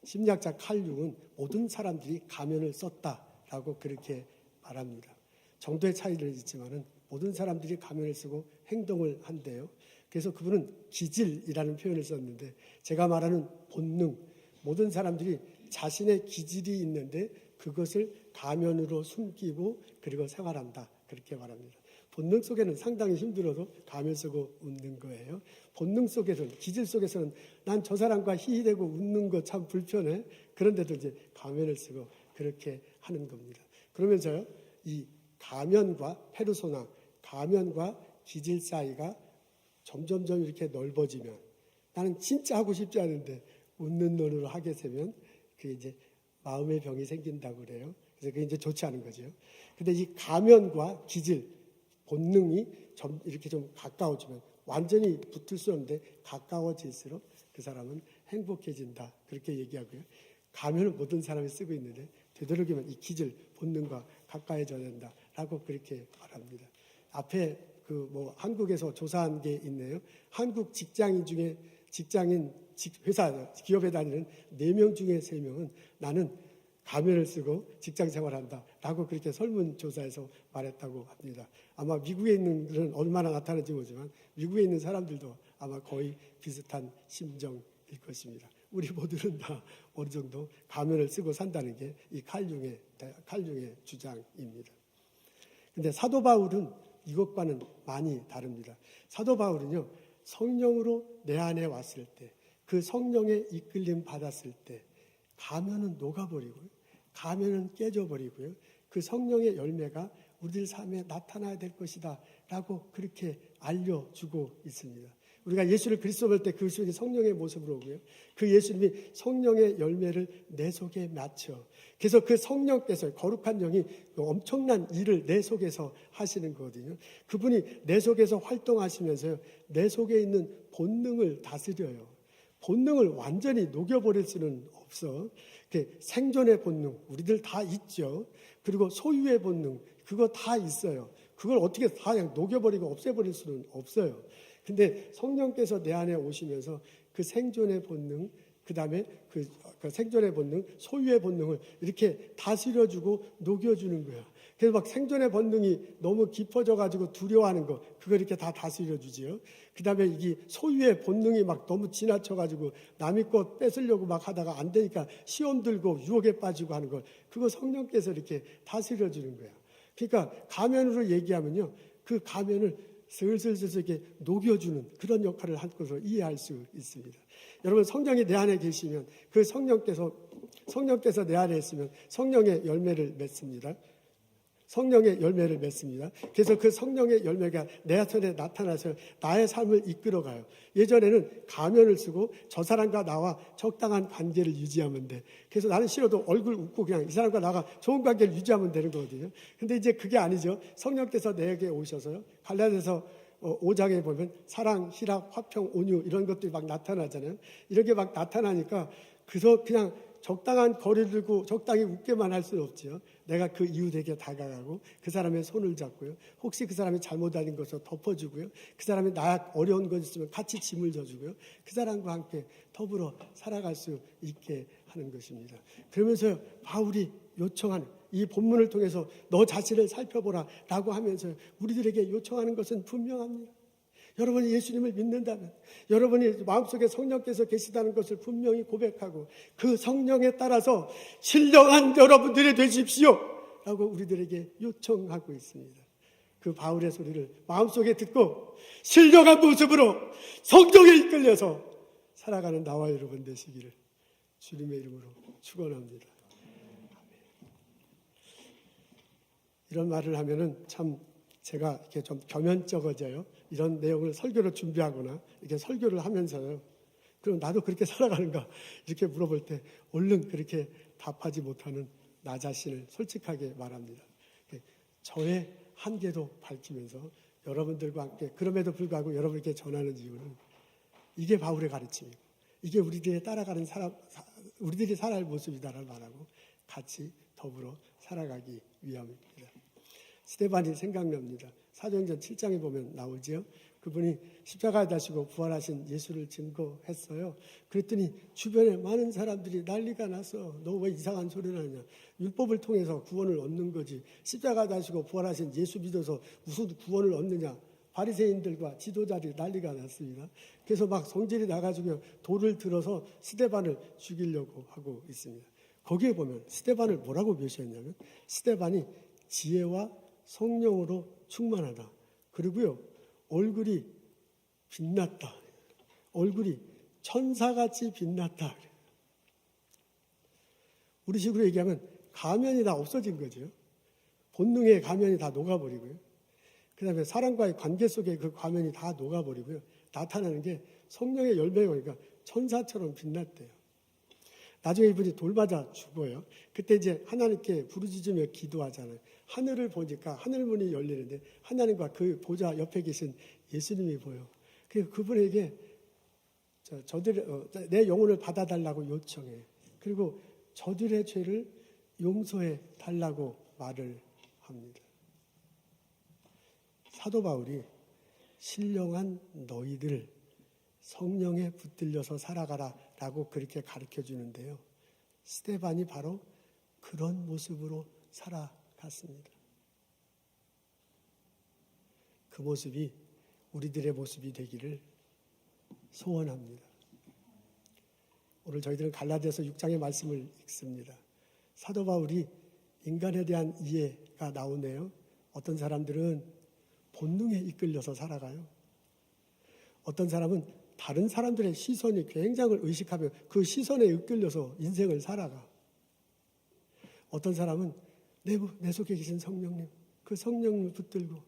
심리학자 칼 융은 모든 사람들이 가면을 썼다라고 그렇게 말합니다. 정도의 차이는 있지만은 모든 사람들이 가면을 쓰고 행동을 한대요. 그래서 그분은 기질이라는 표현을 썼는데 제가 말하는 본능, 모든 사람들이 자신의 기질이 있는데 그것을 가면으로 숨기고 그리고 생활한다. 그렇게 말합니다. 본능 속에는 상당히 힘들어도 가면 쓰고 웃는 거예요. 본능 속에서는, 기질 속에서는 난 저 사람과 희희대고 웃는 거 참 불편해. 그런데도 이제 가면을 쓰고 그렇게 하는 겁니다. 그러면서요, 이 가면과 페르소나, 가면과 기질 사이가 점점점 이렇게 넓어지면 나는 진짜 하고 싶지 않은데 웃는 눈으로 하게 되면 그게 이제 마음의 병이 생긴다고 그래요. 그래서 그게 이제 좋지 않은 거죠. 근데 이 가면과 기질, 본능이 이렇게 좀 가까워지면 완전히 붙을 수 없는데 가까워질수록 그 사람은 행복해진다. 그렇게 얘기하고요. 가면을 모든 사람이 쓰고 있는데 되도록이면 이 기질, 본능과 가까워져야 된다라고 그렇게 말합니다. 앞에 한국에서 조사한 게 있네요. 한국 직장인 중에 회사, 기업에 다니는 4명 중에 3명은 나는 가면을 쓰고 직장 생활한다 라고 그렇게 설문조사에서 말했다고 합니다. 아마 미국에 있는 분들은 얼마나 나타나는지 모르지만 미국에 있는 사람들도 아마 거의 비슷한 심정일 것입니다. 우리 모두는 다 어느 정도 가면을 쓰고 산다는 게 이 칼융의 주장입니다. 근데 사도 바울은 이것과는 많이 다릅니다. 사도 바울은요, 성령으로 내 안에 왔을 때, 그 성령의 이끌림 받았을 때 가면은 녹아버리고요, 가면은 깨져버리고요, 그 성령의 열매가 우리들 삶에 나타나야 될 것이다 라고 그렇게 알려주고 있습니다. 우리가 예수를 그리스도 볼 때 그 속에 성령의 모습으로 오고요, 그 예수님이 성령의 열매를 내 속에 맺혀, 그래서 그 성령께서, 거룩한 영이 엄청난 일을 내 속에서 하시는 거거든요. 그분이 내 속에서 활동하시면서요, 내 속에 있는 본능을 다스려요. 본능을 완전히 녹여버릴 수는 없어. 생존의 본능, 우리들 다 있죠. 그리고 소유의 본능, 그거 다 있어요. 그걸 어떻게 다 그냥 녹여버리고 없애버릴 수는 없어요. 근데 성령께서 내 안에 오시면서 그 생존의 본능, 그 다음에 그 생존의 본능, 소유의 본능을 이렇게 다스려주고 녹여주는 거야. 그래서 막 생존의 본능이 너무 깊어져가지고 두려워하는 거, 그거 이렇게 다 다스려 주지요. 그 다음에 이게 소유의 본능이 막 너무 지나쳐가지고 남의 것 뺏으려고 막 하다가 안 되니까 시험 들고 유혹에 빠지고 하는 걸, 그거 성령께서 이렇게 다스려 주는 거야. 그러니까 가면으로 얘기하면요, 그 가면을 슬슬슬슬 이렇게 녹여주는 그런 역할을 할 것으로 이해할 수 있습니다. 여러분, 성령이 내 안에 계시면 그 성령께서 내 안에 있으면 성령의 열매를 맺습니다. 성령의 열매를 맺습니다. 그래서 그 성령의 열매가 내 손에 나타나서 나의 삶을 이끌어가요. 예전에는 가면을 쓰고 저 사람과 나와 적당한 관계를 유지하면 돼. 그래서 나는 싫어도 얼굴 웃고 그냥 이 사람과 나가 좋은 관계를 유지하면 되는 거거든요. 근데 이제 그게 아니죠. 성령께서 내게 오셔서요, 갈라디아서 5장에 보면 사랑, 희락, 화평, 온유 이런 것들이 막 나타나잖아요. 이렇게 막 나타나니까 그래서 그냥 적당한 거리를 두고 적당히 웃게만 할 수는 없지요. 내가 그 이웃에게 다가가고 그 사람의 손을 잡고요, 혹시 그 사람이 잘못하는 것을 덮어주고요, 그 사람이 나 어려운 것 있으면 같이 짐을 져주고요, 그 사람과 함께 더불어 살아갈 수 있게 하는 것입니다. 그러면서 바울이 요청하는 이 본문을 통해서 너 자신을 살펴보라 라고 하면서 우리들에게 요청하는 것은 분명합니다. 여러분이 예수님을 믿는다면, 여러분이 마음속에 성령께서 계시다는 것을 분명히 고백하고 그 성령에 따라서 신령한 여러분들이 되십시오 라고 우리들에게 요청하고 있습니다. 그 바울의 소리를 마음속에 듣고 신령한 모습으로 성령에 이끌려서 살아가는 나와 여러분 되시기를 주님의 이름으로 축원합니다. 이런 말을 하면은 참 제가 이렇게 좀 겸연쩍어져요. 이런 내용을 설교로 준비하거나 이렇게 설교를 하면서요, 그럼 나도 그렇게 살아가는가 이렇게 물어볼 때 얼른 그렇게 답하지 못하는 나 자신을 솔직하게 말합니다. 저의 한계도 밝히면서 여러분들과 함께 그럼에도 불구하고 여러분께 전하는 이유는 이게 바울의 가르침이고 이게 우리들이 따라가는 우리들이 살아야 할 모습이다라고 말하고 같이 더불어 살아가기 위함입니다. 스데반이 생각납니다. 사도행전 7장에 보면 나오죠. 그분이 십자가에 다시고 부활하신 예수를 증거했어요. 그랬더니 주변에 많은 사람들이 난리가 나서 너 왜 이상한 소리를 하냐. 율법을 통해서 구원을 얻는 거지. 십자가에 다시고 부활하신 예수 믿어서 무슨 구원을 얻느냐. 바리새인들과 지도자들이 난리가 났습니다. 그래서 막 성질이 나가지고 돌을 들어서 스데반을 죽이려고 하고 있습니다. 거기에 보면 스데반을 뭐라고 묘시했냐면 스데반이 지혜와 성령으로 충만하다. 그리고요, 얼굴이 빛났다. 얼굴이 천사같이 빛났다. 우리 식으로 얘기하면 가면이 다 없어진 거죠. 본능의 가면이 다 녹아버리고요. 그 다음에 사람과의 관계 속에 그 가면이 다 녹아버리고요. 나타나는 게 성령의 열매가 오니까 천사처럼 빛났대요. 나중에 이분이 돌 맞아 죽어요. 그때 이제 하나님께 부르짖으며 기도하잖아요. 하늘을 보니까 하늘문이 열리는데 하나님과 그 보좌 옆에 계신 예수님이 보여. 그래서 그분에게 내 영혼을 받아달라고 요청해. 그리고 저들의 죄를 용서해 달라고 말을 합니다. 사도 바울이 신령한 너희들 성령에 붙들려서 살아가라 라고 그렇게 가르쳐 주는데요, 스데반이 바로 그런 모습으로 살아갔습니다. 그 모습이 우리들의 모습이 되기를 소원합니다. 오늘 저희들은 갈라디아서 6장의 말씀을 읽습니다. 사도 바울이 인간에 대한 이해가 나오네요. 어떤 사람들은 본능에 이끌려서 살아가요. 어떤 사람은 다른 사람들의 시선이 굉장히 의식하며 그 시선에 이끌려서 인생을 살아가. 어떤 사람은 내 속에 계신 성령님, 그 성령을 붙들고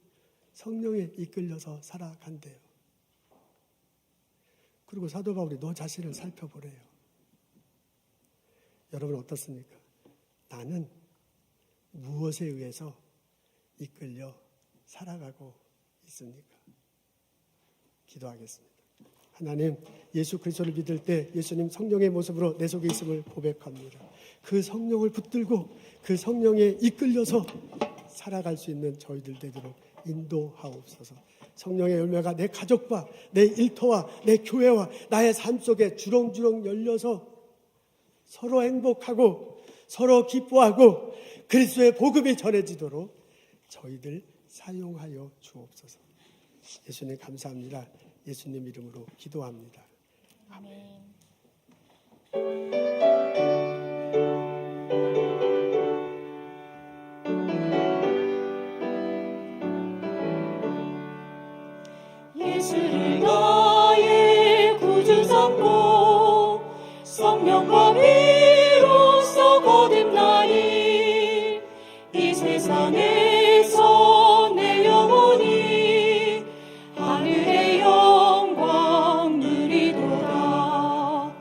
성령에 이끌려서 살아간대요. 그리고 사도 바울이 너 자신을 살펴보래요. 여러분 어떻습니까? 나는 무엇에 의해서 이끌려 살아가고 있습니까? 기도하겠습니다. 하나님, 예수 그리스도를 믿을 때 예수님 성령의 모습으로 내 속에 있음을 고백합니다. 그 성령을 붙들고 그 성령에 이끌려서 살아갈 수 있는 저희들 되도록 인도하옵소서. 성령의 열매가 내 가족과 내 일터와 내 교회와 나의 삶 속에 주렁주렁 열려서 서로 행복하고 서로 기뻐하고 그리스도의 복음이 전해지도록 저희들 사용하여 주옵소서. 예수님 감사합니다. 예수님 이름으로 기도합니다. 아멘. 예수를 나의 구주 삼고 성령과 피로써 거듭나니 이 세상에서 내 영혼이 하늘의 영광 누리도다.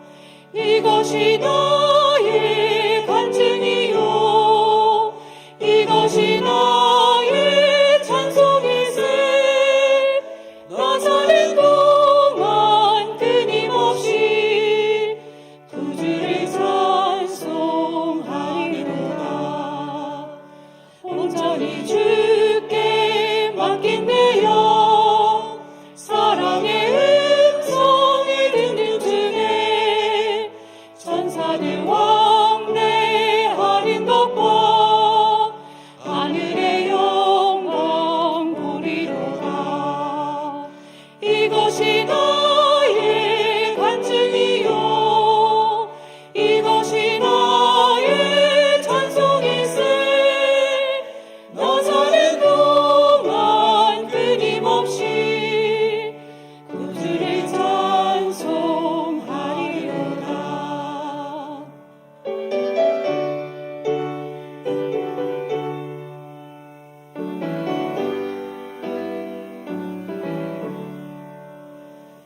이것이 나의 간증이요 이것이 나의 찬송일세. 나 사는 동안 끊임없이 구주를 찬송하리로다. 온전히 주께 맡긴 내 영 사랑의 음성이 듣는 중에 천사들 왕래하는 것과 하늘의 영광 보리로다. 이것이 나의 간증이요 이것이 나의 찬송일세. 나 사는 동안 끊임없이 구주를 찬송하리로다.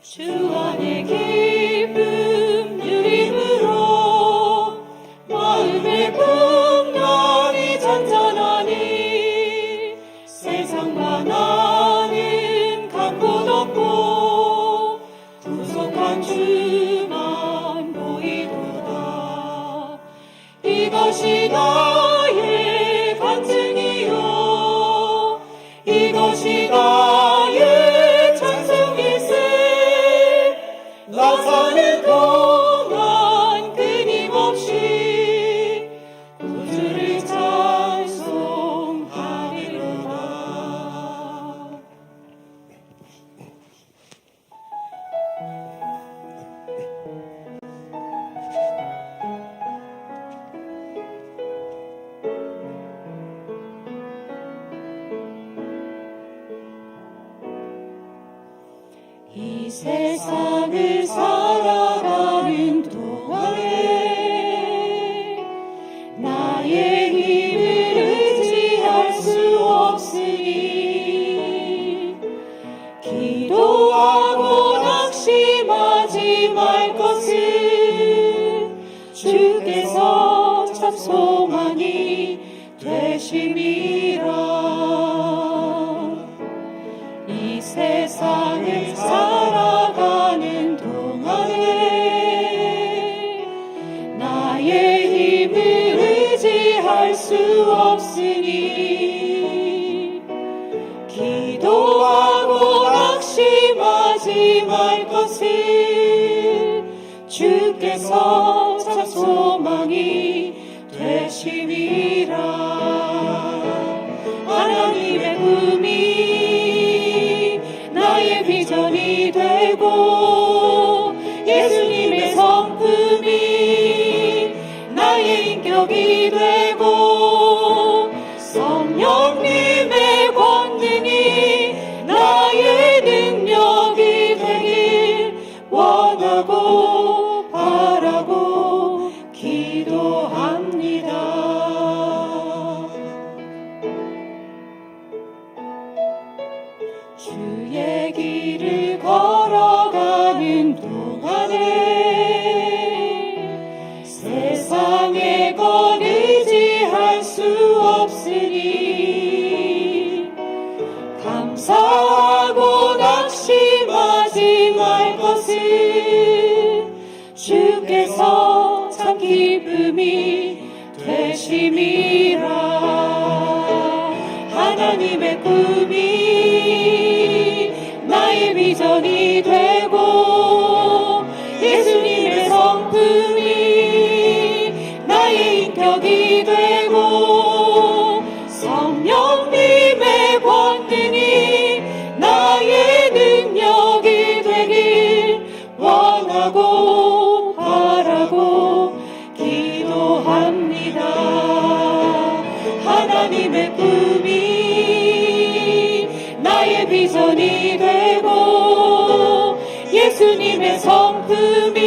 주 안의 기쁨 누림으로 마음의 풍랑이 잔잔하니 세상과 나는 간 곳 없고 구속한 주만 보이도다. 이것이 나의 간증이요 이것이 나의 찬송일세. 나 사는 동안 끊임없이 구주를 찬송하리로다. 이 세상을 살아가는 동안에 나의 힘을 의지할 수 없으니 기도하고 낙심하지 말 것을 주께서 참 소망이 되심이라. 이 세상을 살아가는 동안에 나의 힘을 의지할 수 없으니 기도하고 낙심하지 말 것을 주께서 참 소망이 되심이라. 하나님의 꿈이 나의 비전이 되고 예수님의 성품이 나의 인격이 되고 성령님의 권능이 나의 능력이 되길 원하고 바라고 기도합니다. 주의 길을 걸어가는 동안에 세상의 것 의지할 수 없으니 감사하고 낙심하지 말 것을 주께서 참 기쁨이 되심이라. 하나님의 꿈이 나의 비전이 되고 예수님의 성품이 나의 인격이 되고 성령님의 예수님의 성품이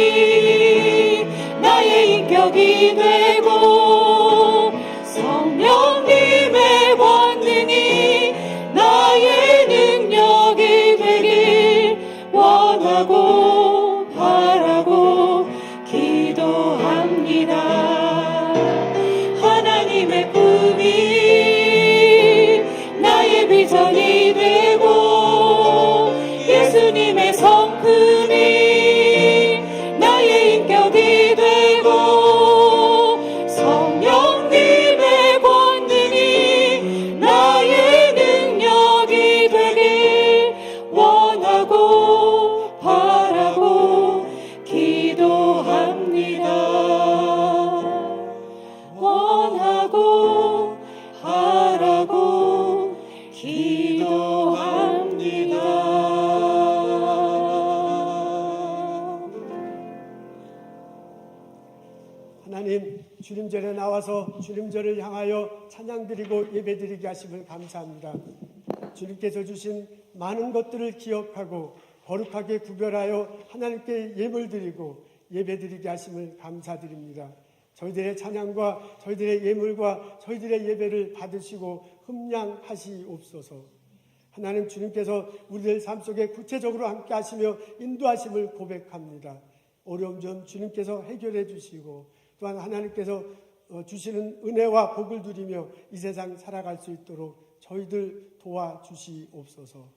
나의 인격이 되고 성령님의 권능이 나의 능력이 되길 원하고 바라고 기도합니다. 하나님의 꿈이 나의 비전이 되고 예수님의 성품이 나의 인격이 되고 성령님의 권능이 나의 능력이 되길 원하고 바라고 기도합니다. 원하고 바라고 기도합니다. 하나님, 주님절에 나와서 주님절을 향하여 찬양드리고 예배드리게 하심을 감사합니다. 주님께서 주신 많은 것들을 기억하고 거룩하게 구별하여 하나님께 예물드리고 예배드리게 하심을 감사드립니다. 저희들의 찬양과 저희들의 예물과 저희들의 예배를 받으시고 흠양하시옵소서. 하나님, 주님께서 우리들 삶 속에 구체적으로 함께 하시며 인도하심을 고백합니다. 어려움 좀 주님께서 해결해 주시고 또한 하나님께서 주시는 은혜와 복을 누리며 이 세상 살아갈 수 있도록 저희들 도와주시옵소서.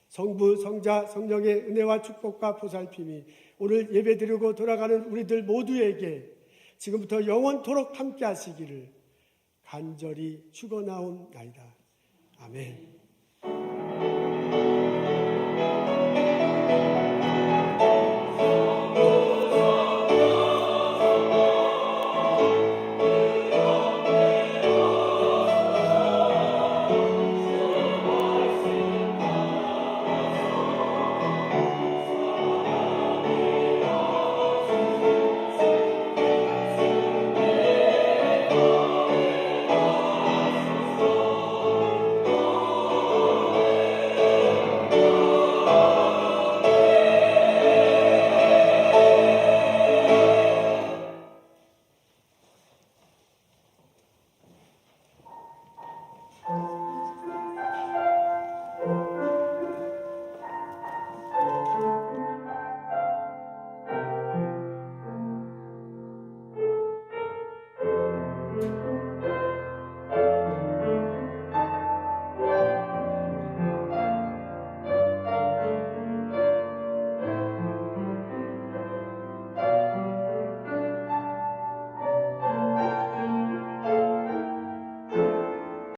성부, 성자, 성령의 은혜와 축복과 보살핌이 오늘 예배드리고 돌아가는 우리들 모두에게 지금부터 영원토록 함께 하시기를 간절히 축원하옵나이다. 아멘.